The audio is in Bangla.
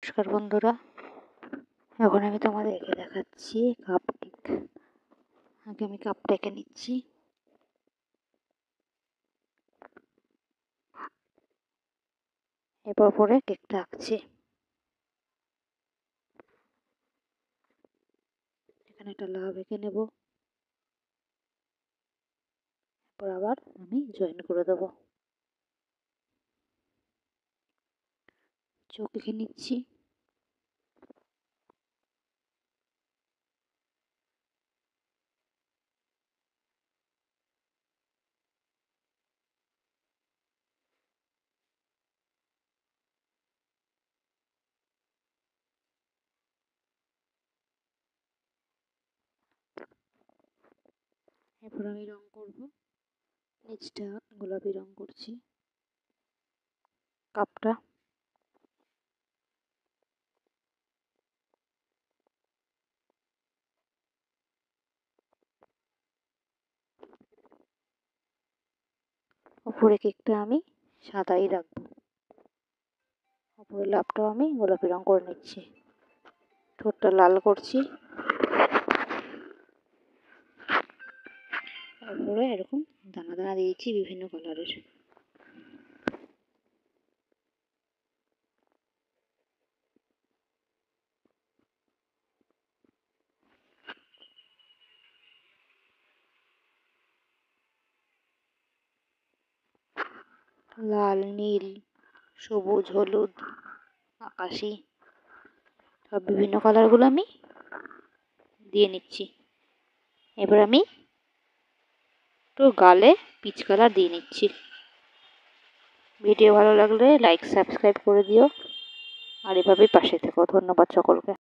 নমস্কার বন্ধুরা, এখন আমি তোমাদেরকে দেখাচ্ছি কাপ কেক। আগে আমি কাপটা এঁকে নিচ্ছি। এরপর পরে কেকটা আঁকছি। এখানে একটা লাভ এঁকে নেব, এরপর আবার আমি জয়েন করে দেবো। চোখ এঁকে নিচ্ছি। এরপর আমি রং করব, নিচটা গোলাপি রং করছি। কাপটা উপরে কেকটা আমি সাদাই রাখবো, উপরে লাভটাও আমি গোলাপি রং করে নিচ্ছি। ঠোঁটটা লাল করছি, তারপরে এরকম দানা দানা দিয়েছি বিভিন্ন কালারের। লাল, নীল, সবুজ, হলুদ, আকাশি সব বিভিন্ন কালারগুলো আমি দিয়ে নিচ্ছি। এবার আমি একটু গালে পিচ কালার দিয়ে নিচ্ছি। ভিডিও ভালো লাগলে লাইক সাবস্ক্রাইব করে দিও, আর এভাবেই পাশে থেকো। ধন্যবাদ সকলকে।